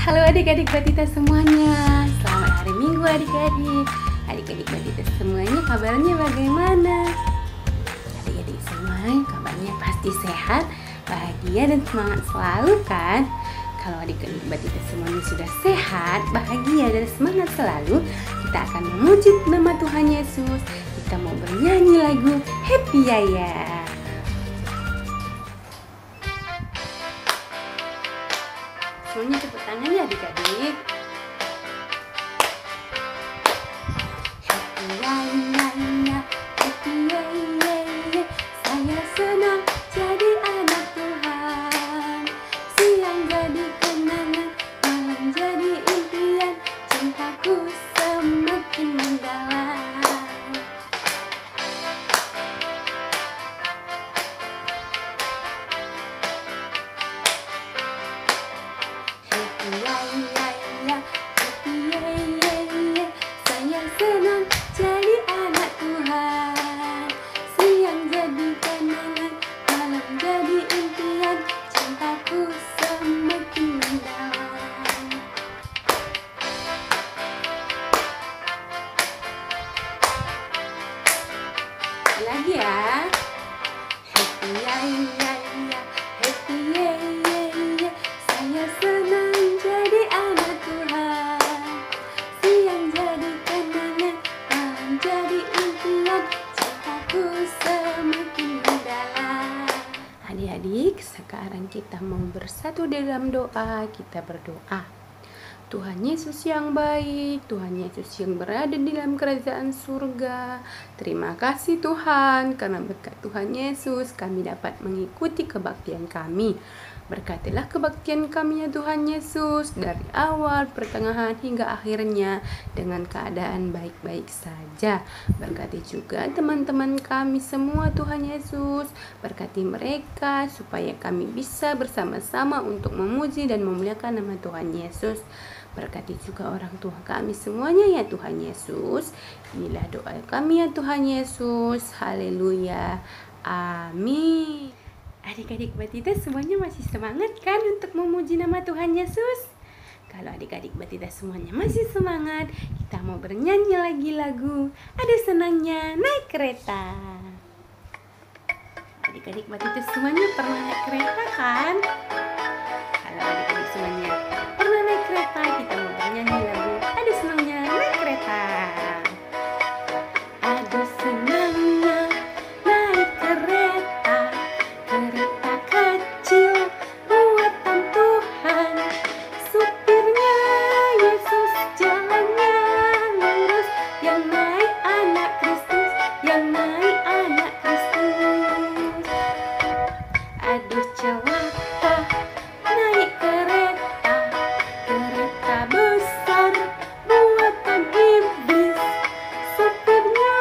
Halo adik-adik Batita semuanya. Selamat hari Minggu adik-adik. Adik-adik Batita semuanya kabarnya bagaimana? Adik-adik semuanya kabarnya pasti sehat, bahagia dan semangat selalu kan? Kalau adik-adik Batita semuanya sudah sehat, bahagia dan semangat selalu, kita akan memuji nama Tuhan Yesus. Kita mau bernyanyi lagu Happy Yaya. Semuanya tepuk tangannya adik-adik. Happy Yaya, happy Yaya, saya senang jadi anak Tuhan. Siang jadi kenangan, malam jadi impian, cintaku semakin mendalam. Happy Yaya, happy Yaya, saya senang jadi anak Tuhan. Siang jadi kenangan, malam jadi impian, cintaku semakin mendalam. Lagi ya. Happy Yaya, happy Yaya, saya senang jadi anak Tuhan. Siang jadi kenangan, malam jadi impian, cintaku semakin mendalam. Adik-adik, sekarang kita mau bersatu dalam doa. Kita berdoa. Tuhan Yesus yang baik, Tuhan Yesus yang berada di dalam kerajaan surga. Terima kasih Tuhan, karena berkat Tuhan Yesus kami dapat mengikuti kebaktian kami. Berkatilah kebaktian kami ya Tuhan Yesus, dari awal, pertengahan, hingga akhirnya dengan keadaan baik-baik saja. Berkati juga teman-teman kami semua Tuhan Yesus. Berkati mereka supaya kami bisa bersama-sama untuk memuji dan memuliakan nama Tuhan Yesus. Berkati juga orang tua kami semuanya ya Tuhan Yesus. Inilah doa kami ya Tuhan Yesus. Haleluya. Amin. Adik-adik Batita semuanya masih semangat kan untuk memuji nama Tuhan Yesus? Kalau adik-adik Batita semuanya masih semangat, kita mau bernyanyi lagi lagu Ada Senangnya Naik Kereta. Adik-adik Batita semuanya pernah naik kereta kan? Kalau adik-adik semuanya pernah naik kereta, kita mau bernyanyi lagu Ada Senangnya Naik Kereta. Ada senangnya naik kereta, kereta kecil buatan Tuhan. Supirnya Yesus, jalannya lurus, yang naik anak Kristus, yang naik anak Kristus. Aduh celaka naik kereta, kereta besar buatan iblis. Supirnya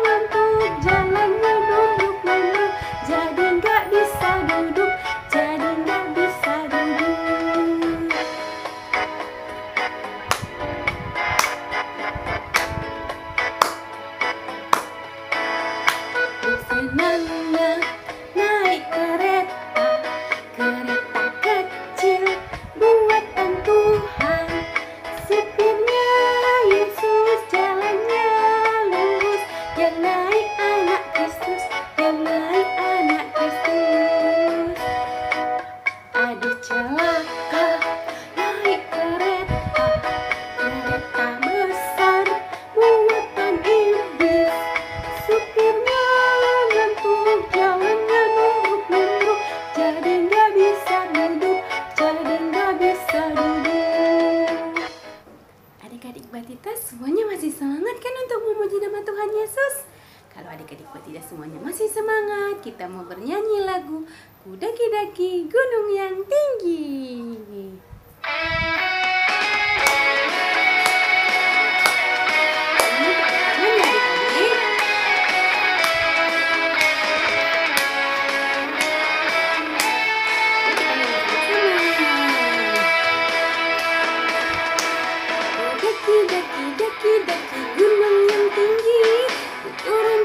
ngantuk, jalannya nunduk-nunduk, jadi nggak bisa duduk, jadi nggak bisa duduk. Senangnya naik kereta, kereta kecil buatan Tuhan. Supirnya Yesus, jalannya lurus, yang naik anak Kristus, yang naik anak Kristus. Aduh celaka naik kereta, kereta besar buatan iblis. Supirnya ngantuk, jalannya nunduk-nunduk, jadi nggak bisa duduk, jadi nggak bisa duduk. Adik-adik Batita semuanya masih semangat kan untuk memuji nama Tuhan Yesus? Kalau adik-adik Batita semuanya masih semangat, kita mau bernyanyi lagu Ku Daki-daki Gunung Yang Tinggi. Ini tangannya adik-adik. Daki-daki gunung yang tinggi, turun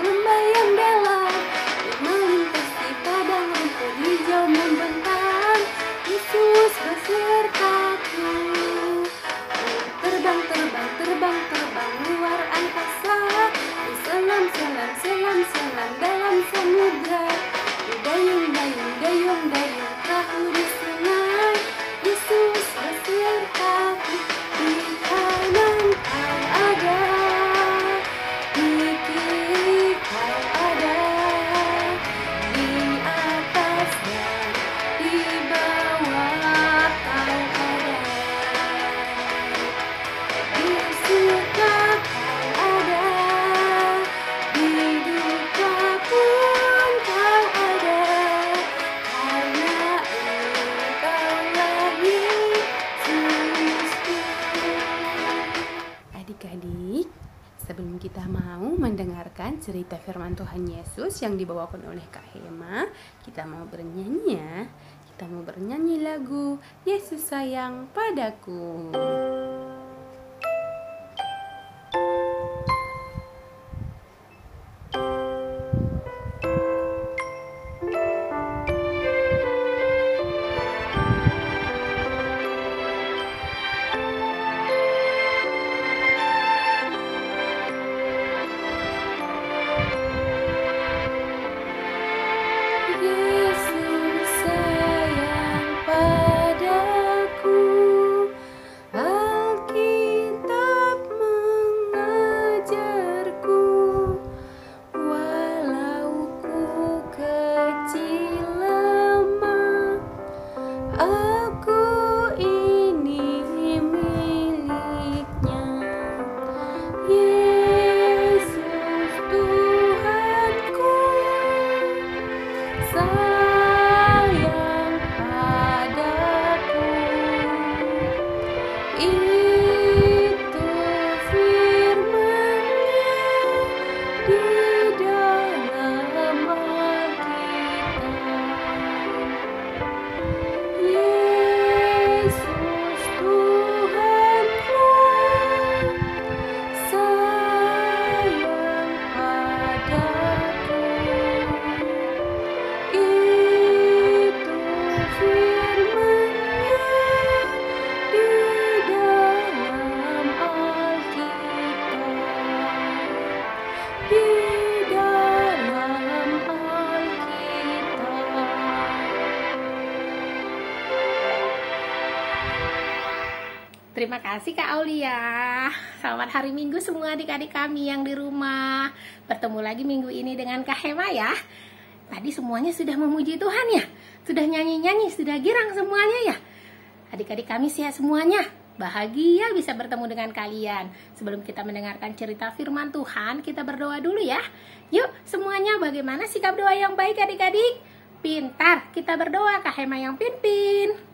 lembah yang dalam, melintasi padang rumput hijau membentang. Yesus cerita firman Tuhan Yesus yang dibawakan oleh Kak Hema. Kita mau bernyanyi ya. Kita mau bernyanyi lagu Yesus Sayang Padaku. Terima kasih Kak Aulia. Selamat hari Minggu semua adik-adik kami yang di rumah. Bertemu lagi minggu ini dengan Kak Hema ya. Tadi semuanya sudah memuji Tuhan ya. Sudah nyanyi-nyanyi, sudah girang semuanya ya. Adik-adik kami sehat semuanya. Bahagia bisa bertemu dengan kalian. Sebelum kita mendengarkan cerita firman Tuhan, kita berdoa dulu ya. Yuk semuanya, bagaimana sikap doa yang baik adik-adik? Pintar, kita berdoa. Kak Hema yang pimpin.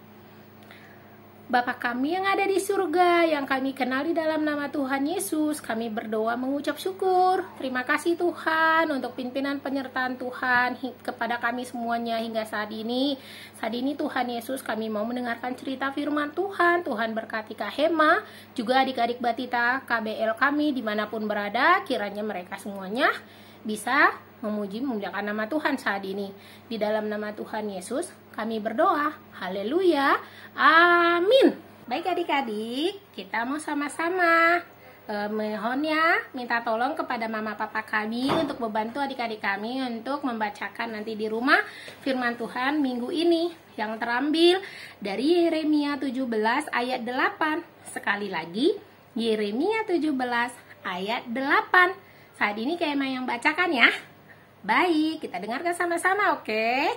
Bapa kami yang ada di surga, yang kami kenali dalam nama Tuhan Yesus, kami berdoa mengucap syukur. Terima kasih Tuhan untuk pimpinan penyertaan Tuhan kepada kami semuanya hingga saat ini. Saat ini Tuhan Yesus, kami mau mendengarkan cerita firman Tuhan. Tuhan berkati Kak Hema, juga adik-adik Batita, KBL kami dimanapun berada, kiranya mereka semuanya bisa memuji memuliakan nama Tuhan saat ini. Di dalam nama Tuhan Yesus kami berdoa. Haleluya. Amin. Baik adik-adik, kita mau sama-sama mohon ya, minta tolong kepada mama papa kami untuk membantu adik-adik kami untuk membacakan nanti di rumah firman Tuhan minggu ini yang terambil dari Yeremia 17 ayat 8. Sekali lagi, Yeremia 17 ayat 8. Saat ini kayak yang bacakan ya. Baik, kita dengarkan sama-sama, oke?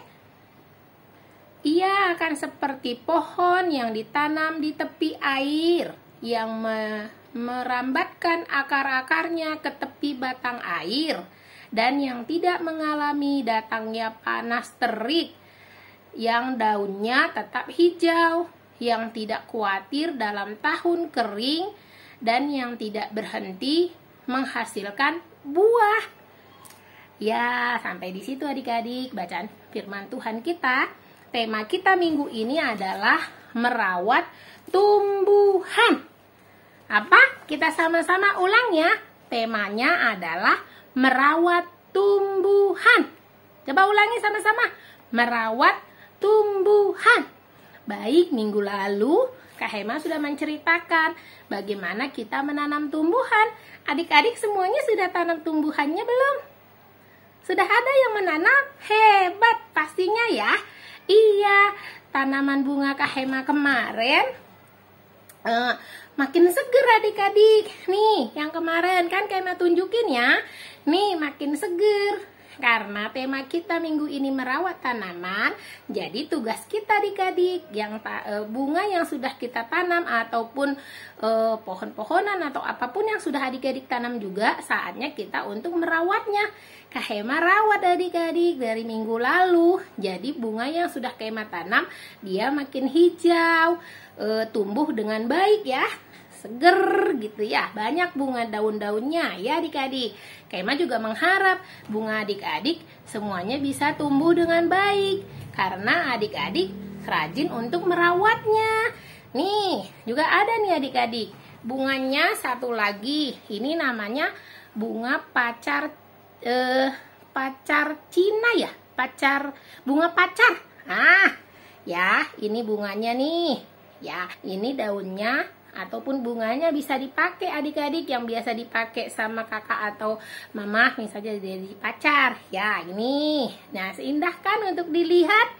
Ia akan seperti pohon yang ditanam di tepi air, yang merambatkan akar-akarnya ke tepi batang air, dan yang tidak mengalami datangnya panas terik, yang daunnya tetap hijau, yang tidak khawatir dalam tahun kering, dan yang tidak berhenti menghasilkan buah. Ya, sampai di situ adik-adik bacaan firman Tuhan kita. Tema kita minggu ini adalah merawat tumbuhan. Apa? Kita sama-sama ulang ya. Temanya adalah merawat tumbuhan. Coba ulangi sama-sama. Merawat tumbuhan. Baik, minggu lalu Kak Hema sudah menceritakan bagaimana kita menanam tumbuhan. Adik-adik semuanya sudah tanam tumbuhannya belum? Sudah ada yang menanam? Hebat pastinya ya. Iya, tanaman bunga Kak Hema kemarin makin seger adik-adik. Nih, yang kemarin kan Kak Hema tunjukin ya. Nih, makin seger. Karena tema kita minggu ini merawat tanaman, jadi tugas kita adik-adik yang bunga yang sudah kita tanam ataupun pohon-pohonan atau apapun yang sudah adik-adik tanam juga, saatnya kita untuk merawatnya. Kak Hema rawat adik-adik dari minggu lalu. Jadi bunga yang sudah Kak Hema tanam, dia makin hijau, tumbuh dengan baik ya. seger gitu ya, banyak bunga daun-daunnya ya adik-adik. Kema juga mengharap bunga adik-adik semuanya bisa tumbuh dengan baik karena adik-adik rajin untuk merawatnya. Nih, juga ada nih adik-adik, bunganya satu lagi. Ini namanya bunga pacar Cina ya, bunga pacar. Ya, ini bunganya nih. Ya, ini daunnya ataupun bunganya bisa dipakai adik-adik yang biasa dipakai sama kakak atau mama misalnya jadi pacar. Ya, ini. Nah, seindah kan untuk dilihat.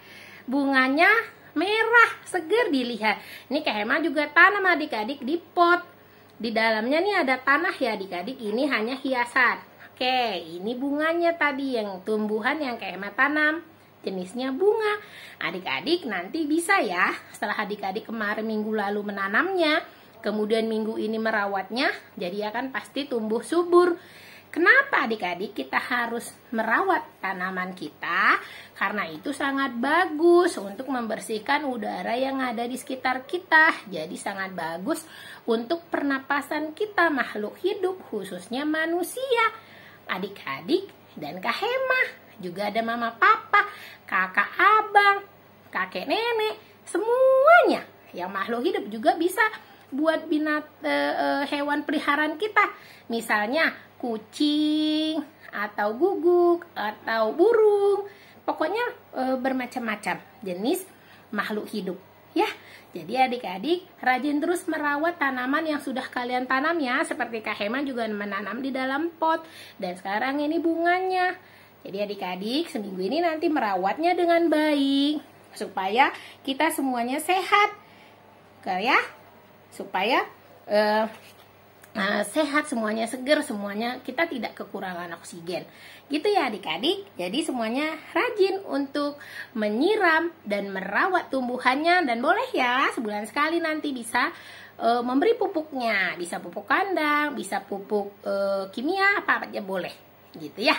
Bunganya merah, seger dilihat. Ini Kak Hema juga tanam adik-adik di pot. Di dalamnya nih ada tanah ya adik-adik. Ini hanya hiasan. Oke, ini bunganya tadi yang tumbuhan yang Kak Hema tanam. Jenisnya bunga. Adik-adik nanti bisa ya, setelah adik-adik kemarin minggu lalu menanamnya, kemudian minggu ini merawatnya, jadi akan pasti tumbuh subur. Kenapa adik-adik kita harus merawat tanaman kita? Karena itu sangat bagus untuk membersihkan udara yang ada di sekitar kita. Jadi sangat bagus untuk pernapasan kita makhluk hidup, khususnya manusia. Adik-adik dan Kak Hema, juga ada mama papa, kakak abang, kakek nenek, semuanya yang makhluk hidup juga bisa buat hewan peliharaan kita. Misalnya kucing atau guguk atau burung, pokoknya bermacam-macam jenis makhluk hidup ya. Jadi adik-adik rajin terus merawat tanaman yang sudah kalian tanam ya, seperti Kak Hema juga menanam di dalam pot dan sekarang ini bunganya. Jadi adik-adik seminggu ini nanti merawatnya dengan baik supaya kita semuanya sehat ya, supaya sehat semuanya, seger semuanya, kita tidak kekurangan oksigen gitu ya adik-adik. Jadi semuanya rajin untuk menyiram dan merawat tumbuhannya, dan boleh ya sebulan sekali nanti bisa memberi pupuknya, bisa pupuk kandang, bisa pupuk kimia, apa aja boleh gitu ya.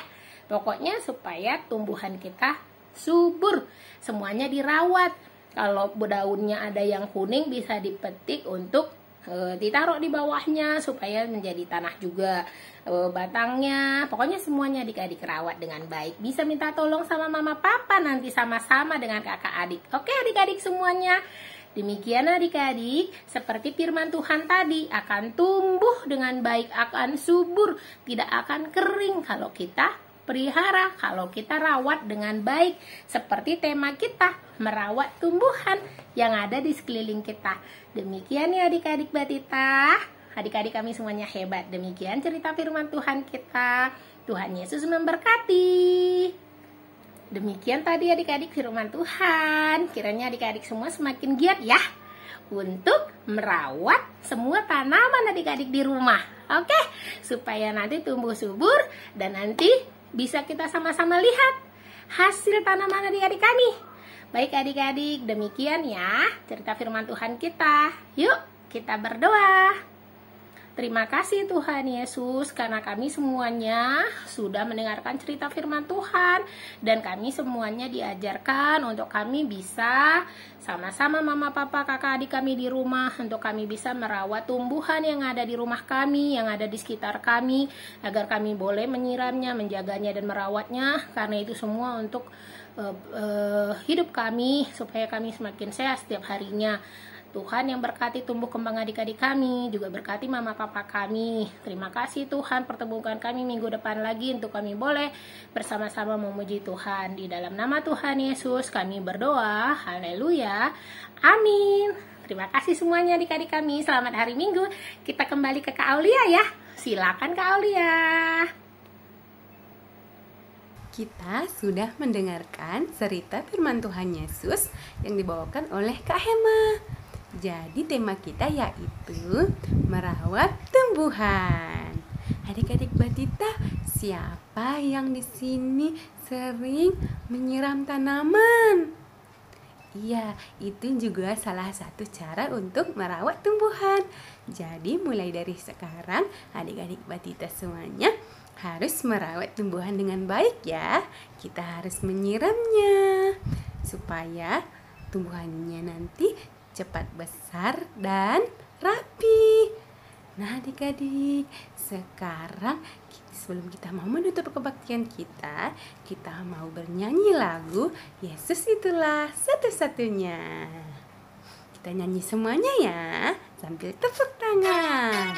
Pokoknya supaya tumbuhan kita subur, semuanya dirawat. Kalau daunnya ada yang kuning bisa dipetik untuk ditaruh di bawahnya supaya menjadi tanah juga. Batangnya, pokoknya semuanya adik-adik rawat dengan baik. Bisa minta tolong sama mama papa nanti sama-sama dengan kakak adik. Oke adik-adik semuanya. Demikian adik-adik, seperti firman Tuhan tadi, akan tumbuh dengan baik, akan subur, tidak akan kering kalau kita pelihara, kalau kita rawat dengan baik. Seperti tema kita, merawat tumbuhan yang ada di sekeliling kita. Demikian ya adik-adik Batita. Adik-adik kami semuanya hebat. Demikian cerita firman Tuhan kita. Tuhan Yesus memberkati. Demikian tadi adik-adik firman Tuhan. Kiranya adik-adik semua semakin giat ya untuk merawat semua tanaman adik-adik di rumah. Oke, supaya nanti tumbuh subur dan nanti bisa kita sama-sama lihat hasil tanaman adik-adik kami. Baik adik-adik, demikian ya cerita firman Tuhan kita. Yuk kita berdoa. Terima kasih Tuhan Yesus karena kami semuanya sudah mendengarkan cerita firman Tuhan, dan kami semuanya diajarkan untuk kami bisa sama-sama mama papa kakak adik kami di rumah, untuk kami bisa merawat tumbuhan yang ada di rumah kami, yang ada di sekitar kami, agar kami boleh menyiramnya, menjaganya dan merawatnya, karena itu semua untuk hidup kami supaya kami semakin sehat setiap harinya. Tuhan yang berkati tumbuh kembang adik-adik kami, juga berkati mama papa kami. Terima kasih Tuhan, pertemukan kami minggu depan lagi untuk kami boleh bersama-sama memuji Tuhan. Di dalam nama Tuhan Yesus kami berdoa, haleluya, amin. Terima kasih semuanya adik-adik kami, selamat hari Minggu. Kita kembali ke Kak Aulia ya, silakan Kak Aulia. Kita sudah mendengarkan cerita firman Tuhan Yesus yang dibawakan oleh Kak Hema. Jadi tema kita yaitu merawat tumbuhan. Adik-adik Batita, siapa yang di sini sering menyiram tanaman? Iya, itu juga salah satu cara untuk merawat tumbuhan. Jadi mulai dari sekarang adik-adik Batita semuanya harus merawat tumbuhan dengan baik ya. Kita harus menyiramnya supaya tumbuhannya nanti cepat besar dan rapi. Nah adik-adik, sekarang sebelum kita mau menutup kebaktian kita mau bernyanyi lagu Yesus itulah satu-satunya. Kita nyanyi semuanya ya, sambil tepuk tangan.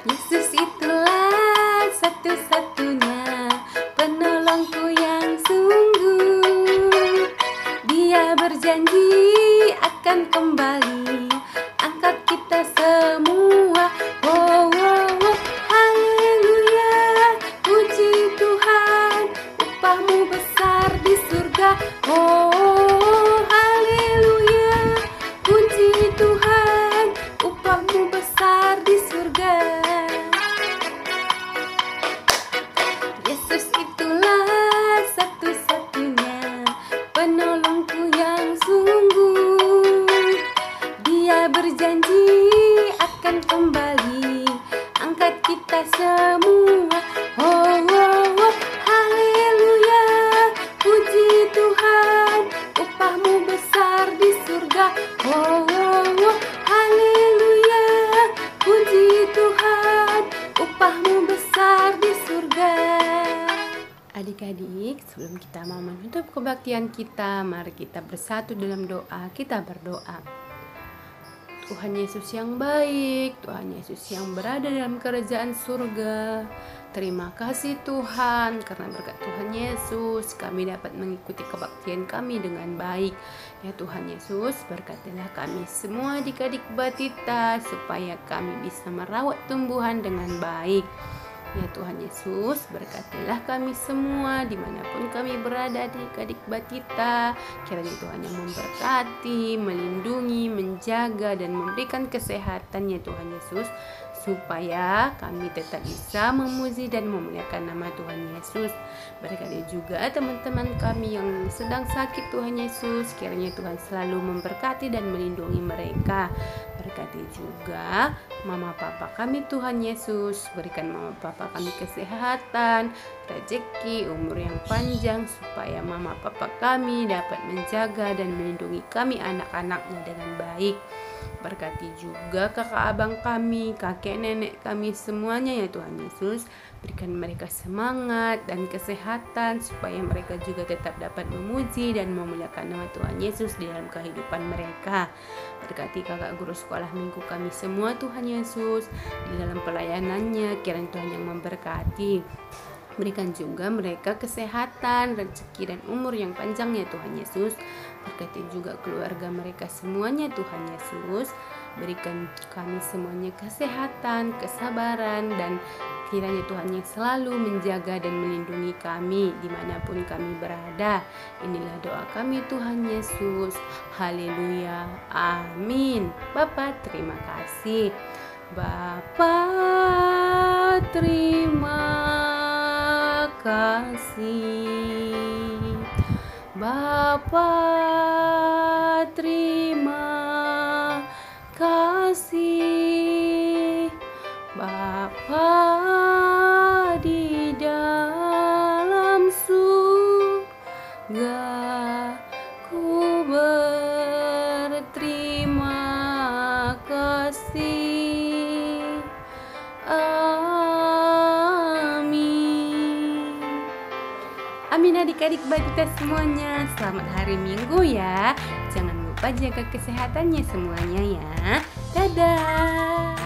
Yesus itulah satu-satunya penolongku yang sungguh. Dia berjanji akan kembali angkat kita semua. Oh, oh, oh, haleluya, puji Tuhan, upahmu besar di surga. Oh, oh, haleluya, puji Tuhan, upahmu besar di surga. Yesus itulah satu-satunya penolongku yang sungguh. Dia berjanji akan kembali angkat kita semua. Oh, oh, oh, haleluya, puji Tuhan, upahmu besar di surga. Oh, oh, oh, haleluya, puji Tuhan, upahmu besar di surga. Adik-adik, sebelum kita mau menutup kebaktian kita, mari kita bersatu dalam doa. Kita berdoa. Tuhan Yesus yang baik, Tuhan Yesus yang berada dalam kerajaan surga, terima kasih Tuhan, karena berkat Tuhan Yesus kami dapat mengikuti kebaktian kami dengan baik. Ya Tuhan Yesus, berkatilah kami semua adik-adik Batita supaya kami bisa merawat tumbuhan dengan baik. Ya Tuhan Yesus, berkatilah kami semua dimanapun kami berada, adik-adik Batita. Kiranya Tuhan yang memberkati, melindungi, menjaga, dan memberikan kesehatan ya Tuhan Yesus, supaya kami tetap bisa memuji dan memuliakan nama Tuhan Yesus. Berkati juga teman-teman kami yang sedang sakit Tuhan Yesus, kiranya Tuhan selalu memberkati dan melindungi mereka. Berkati juga mama papa kami Tuhan Yesus, berikan mama papa kami kesehatan, rezeki, umur yang panjang, supaya mama papa kami dapat menjaga dan melindungi kami anak-anaknya dengan baik. Berkati juga kakak abang kami, kakek nenek kami semuanya ya Tuhan Yesus, berikan mereka semangat dan kesehatan supaya mereka juga tetap dapat memuji dan memuliakan nama Tuhan Yesus di dalam kehidupan mereka. Berkati kakak guru sekolah minggu kami semua Tuhan Yesus, di dalam pelayanannya kiranya Tuhan yang memberkati. Berikan juga mereka kesehatan, rezeki, dan umur yang panjang ya Tuhan Yesus. Berkati juga keluarga mereka semuanya Tuhan Yesus. Berikan kami semuanya kesehatan, kesabaran, dan kiranya Tuhan yang selalu menjaga dan melindungi kami dimanapun kami berada. Inilah doa kami Tuhan Yesus. Haleluya, amin. Bapa terima kasih. Bapa terima kasih. Bapa terima kasih. Bapa di dalam surga, ku berterima kasih. Amin. Amin adik-adik Batita semuanya. Selamat hari Minggu ya. Jangan lupa jaga kesehatannya semuanya ya. Dadah.